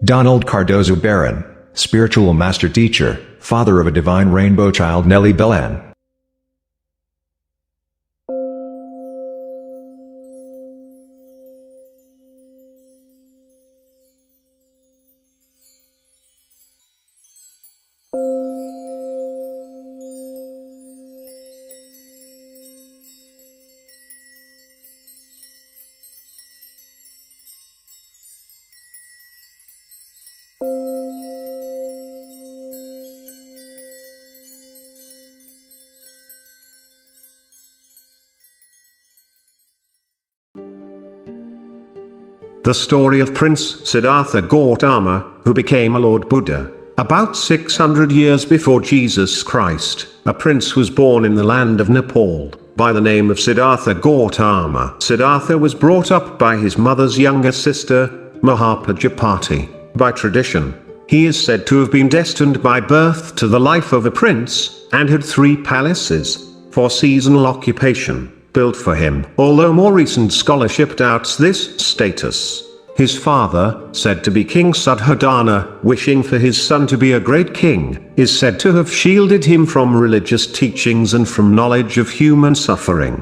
Donald Cardoso Barron, spiritual master teacher, father of a divine rainbow child Nellie Belen. The story of Prince Siddharta Gautama, who became a Lord Buddha. About 600 years before Jesus Christ, a prince was born in the land of Nepal, by the name of Siddharta Gautama. Siddhartha was brought up by his mother's younger sister, Mahapajapati. By tradition, he is said to have been destined by birth to the life of a prince, and had 3 palaces, for seasonal occupation, built for him. Although more recent scholarship doubts this status, his father, said to be King Siddhartha, wishing for his son to be a great king, is said to have shielded him from religious teachings and from knowledge of human suffering.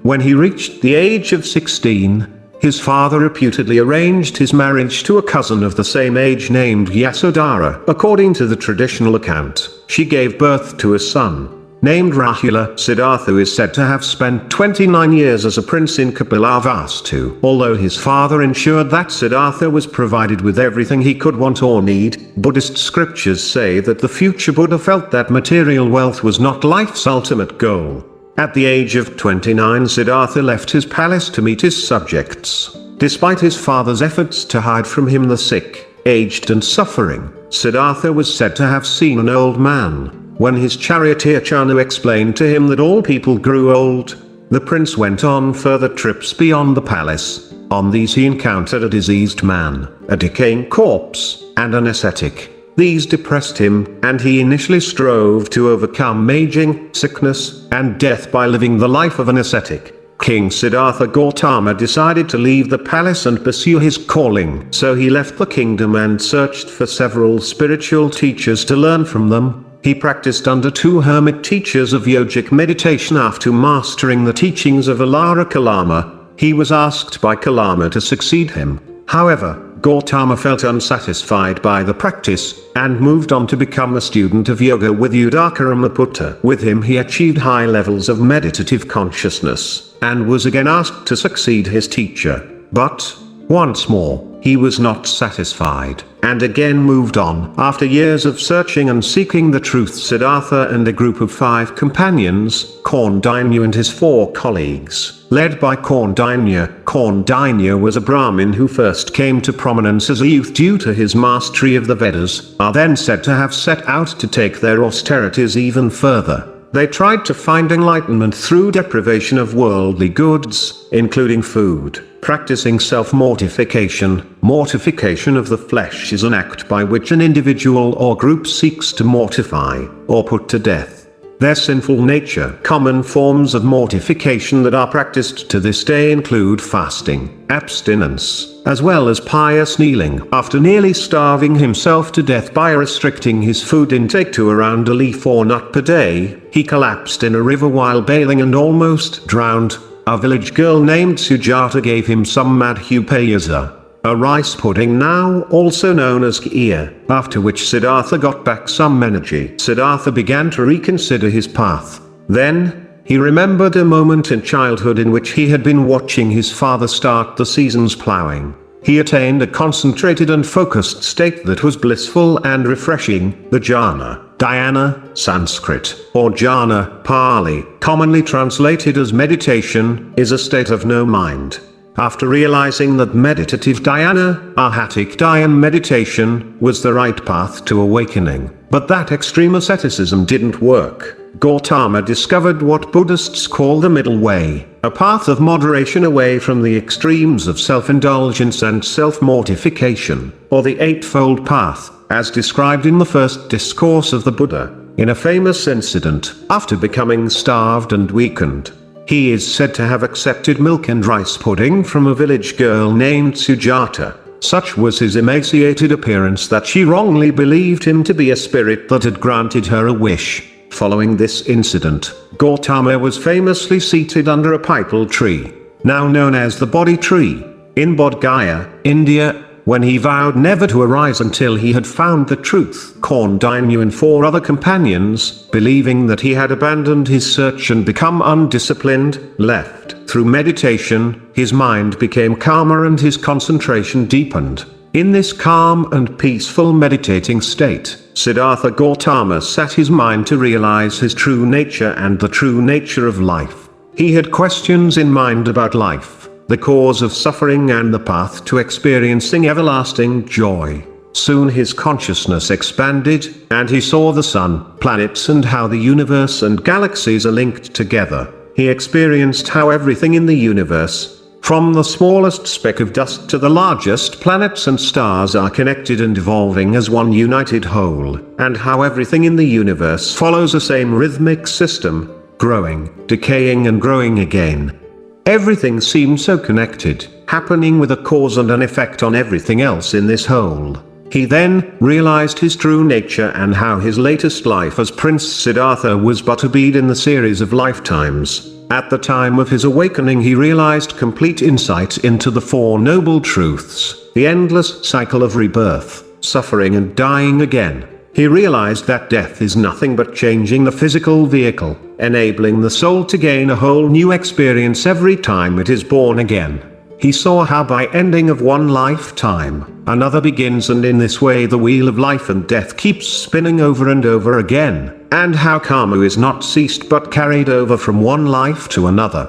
When he reached the age of 16, his father reputedly arranged his marriage to a cousin of the same age named Yasodhara. According to the traditional account, she gave birth to a son named Rahula. Siddhartha is said to have spent 29 years as a prince in Kapilavastu. Although his father ensured that Siddhartha was provided with everything he could want or need, Buddhist scriptures say that the future Buddha felt that material wealth was not life's ultimate goal. At the age of 29, Siddhartha left his palace to meet his subjects. Despite his father's efforts to hide from him the sick, aged and suffering, Siddhartha was said to have seen an old man. When his charioteer Chanu explained to him that all people grew old, the prince went on further trips beyond the palace. On these he encountered a diseased man, a decaying corpse, and an ascetic. These depressed him, and he initially strove to overcome aging, sickness, and death by living the life of an ascetic. King Siddhartha Gautama decided to leave the palace and pursue his calling. So he left the kingdom and searched for several spiritual teachers to learn from them. He practiced under 2 hermit teachers of yogic meditation. After mastering the teachings of Alara Kalama, he was asked by Kalama to succeed him. However, Gautama felt unsatisfied by the practice, and moved on to become a student of yoga with Udakaramaputra. With him he achieved high levels of meditative consciousness, and was again asked to succeed his teacher. But, once more, he was not satisfied, and again moved on. After years of searching and seeking the truth, Siddhartha and a group of 5 companions, Kaundinya and his 4 colleagues, led by Kaundinya was a Brahmin who first came to prominence as a youth due to his mastery of the Vedas, are then said to have set out to take their austerities even further. They tried to find enlightenment through deprivation of worldly goods, including food. Practicing self-mortification. Mortification of the flesh is an act by which an individual or group seeks to mortify, or put to death, their sinful nature. Common forms of mortification that are practiced to this day include fasting, abstinence, as well as pious kneeling. After nearly starving himself to death by restricting his food intake to around a leaf or nut per day, he collapsed in a river while bathing and almost drowned. A village girl named Sujata gave him some madhupayasa, a rice pudding now also known as kheer, after which Siddhartha got back some energy. Siddhartha began to reconsider his path. Then, he remembered a moment in childhood in which he had been watching his father start the season's plowing. He attained a concentrated and focused state that was blissful and refreshing. The jhana, dhyana, Sanskrit, or jhana, Pali, commonly translated as meditation, is a state of no mind. After realizing that meditative dhyana, arhatic dhyan meditation, was the right path to awakening, but that extreme asceticism didn't work, Gautama discovered what Buddhists call the middle way, a path of moderation away from the extremes of self-indulgence and self-mortification, or the Eightfold Path, as described in the first discourse of the Buddha. In a famous incident, after becoming starved and weakened, he is said to have accepted milk and rice pudding from a village girl named Sujata. Such was his emaciated appearance that she wrongly believed him to be a spirit that had granted her a wish. Following this incident, Gautama was famously seated under a pipal tree, now known as the Bodhi tree, in Bodh Gaya, India, when he vowed never to arise until he had found the truth. Kaundinya and 4 other companions, believing that he had abandoned his search and become undisciplined, left. Through meditation, his mind became calmer and his concentration deepened. In this calm and peaceful meditating state, Siddharta Gautama set his mind to realize his true nature and the true nature of life. He had questions in mind about life, the cause of suffering and the path to experiencing everlasting joy. Soon his consciousness expanded, and he saw the sun, planets and how the universe and galaxies are linked together. He experienced how everything in the universe, from the smallest speck of dust to the largest planets and stars, are connected and evolving as one united whole, and how everything in the universe follows the same rhythmic system, growing, decaying and growing again. Everything seemed so connected, happening with a cause and an effect on everything else in this whole. He then realized his true nature and how his latest life as Prince Siddhartha was but a bead in the series of lifetimes. At the time of his awakening he realized complete insight into the 4 noble truths, the endless cycle of rebirth, suffering and dying again. He realized that death is nothing but changing the physical vehicle, enabling the soul to gain a whole new experience every time it is born again. He saw how by ending of one lifetime, another begins, and in this way the wheel of life and death keeps spinning over and over again, and how karma is not ceased but carried over from one life to another.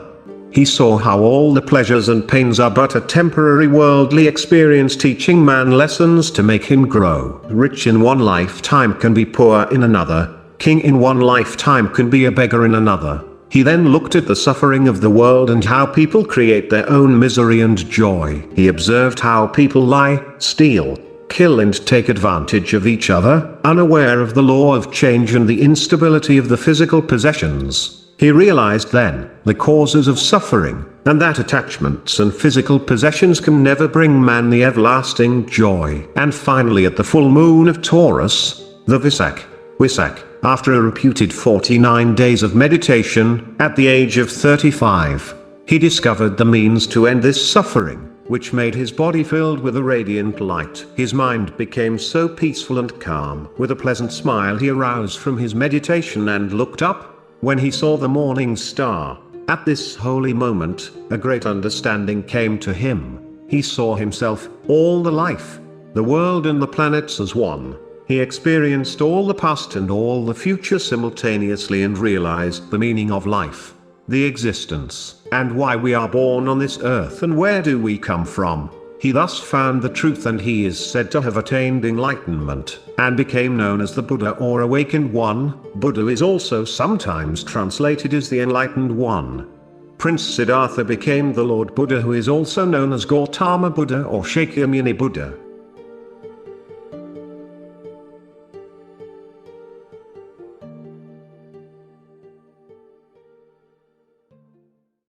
He saw how all the pleasures and pains are but a temporary worldly experience, teaching man lessons to make him grow. Rich in one lifetime can be poor in another, king in one lifetime can be a beggar in another. He then looked at the suffering of the world and how people create their own misery and joy. He observed how people lie, steal, kill and take advantage of each other, unaware of the law of change and the instability of the physical possessions. He realized then the causes of suffering, and that attachments and physical possessions can never bring man the everlasting joy. And finally, at the full moon of Taurus, the Visak, after a reputed 49 days of meditation, at the age of 35, he discovered the means to end this suffering, which made his body filled with a radiant light. His mind became so peaceful and calm. With a pleasant smile he aroused from his meditation and looked up, when he saw the morning star. At this holy moment, a great understanding came to him. He saw himself, all the life, the world and the planets as one. He experienced all the past and all the future simultaneously and realized the meaning of life, the existence, and why we are born on this earth and where do we come from. He thus found the truth, and he is said to have attained enlightenment, and became known as the Buddha or Awakened One. Buddha is also sometimes translated as the Enlightened One. Prince Siddhartha became the Lord Buddha, who is also known as Gautama Buddha or Shakyamuni Buddha.